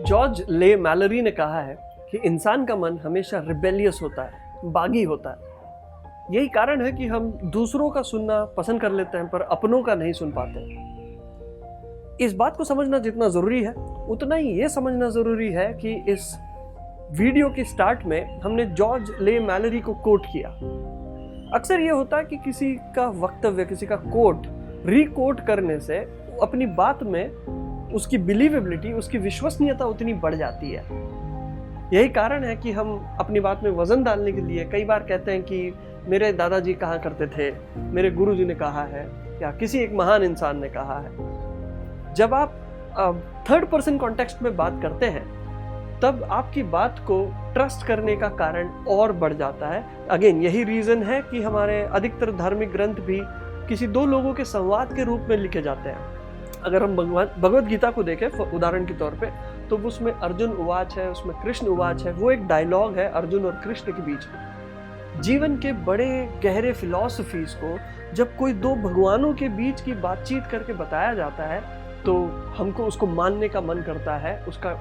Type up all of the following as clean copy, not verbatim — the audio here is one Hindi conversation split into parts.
जॉर्ज ले मैलरी ने कहा है कि इंसान का मन हमेशा रिबेलियस होता है, बागी होता है। यही कारण है कि हम दूसरों का सुनना पसंद कर लेते हैं पर अपनों का नहीं सुन पाते। इस बात को समझना जितना ज़रूरी है उतना ही ये समझना ज़रूरी है कि इस वीडियो के स्टार्ट में हमने जॉर्ज ले मैलरी को कोट किया। अक्सर ये होता है कि किसी का वक्तव्य, किसी का कोट रिकोट करने से अपनी बात में उसकी बिलीवेबिलिटी, उसकी विश्वसनीयता उतनी बढ़ जाती है। यही कारण है कि हम अपनी बात में वजन डालने के लिए कई बार कहते हैं कि मेरे दादाजी कहा करते थे, मेरे गुरुजी ने कहा है, या किसी एक महान इंसान ने कहा है। जब आप थर्ड पर्सन कॉन्टेक्स्ट में बात करते हैं तब आपकी बात को ट्रस्ट करने का कारण और बढ़ जाता है। अगेन यही रीज़न है कि हमारे अधिकतर धार्मिक ग्रंथ भी किसी दो लोगों के संवाद के रूप में लिखे जाते हैं। अगर हम भगवत गीता को देखें उदाहरण के तौर पे, तो उसमें अर्जुन उवाच है, उसमें कृष्ण उवाच है। वो एक डायलॉग है अर्जुन और कृष्ण के बीच में। जीवन के बड़े गहरे फिलॉसफीज को जब कोई दो भगवानों के बीच की बातचीत करके बताया जाता है तो हमको उसको मानने का मन करता है,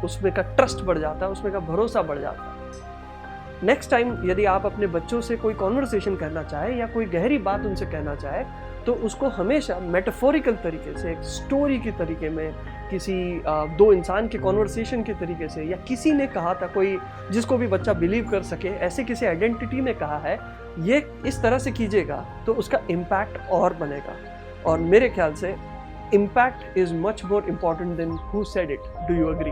उसमें का ट्रस्ट बढ़ जाता है, उसमें का भरोसा बढ़ जाता है। नेक्स्ट टाइम यदि आप अपने बच्चों से कोई कॉन्वर्सेशन करना चाहे या कोई गहरी बात उनसे कहना चाहे तो उसको हमेशा मेटाफोरिकल तरीके से, एक स्टोरी के तरीके में, किसी दो इंसान के कॉन्वर्सेशन के तरीके से, या किसी ने कहा था, कोई जिसको भी बच्चा बिलीव कर सके, ऐसे किसी आइडेंटिटी ने कहा है, ये इस तरह से कीजिएगा तो उसका इम्पैक्ट और बनेगा। और मेरे ख्याल से impact is much more important than who said it. Do you agree?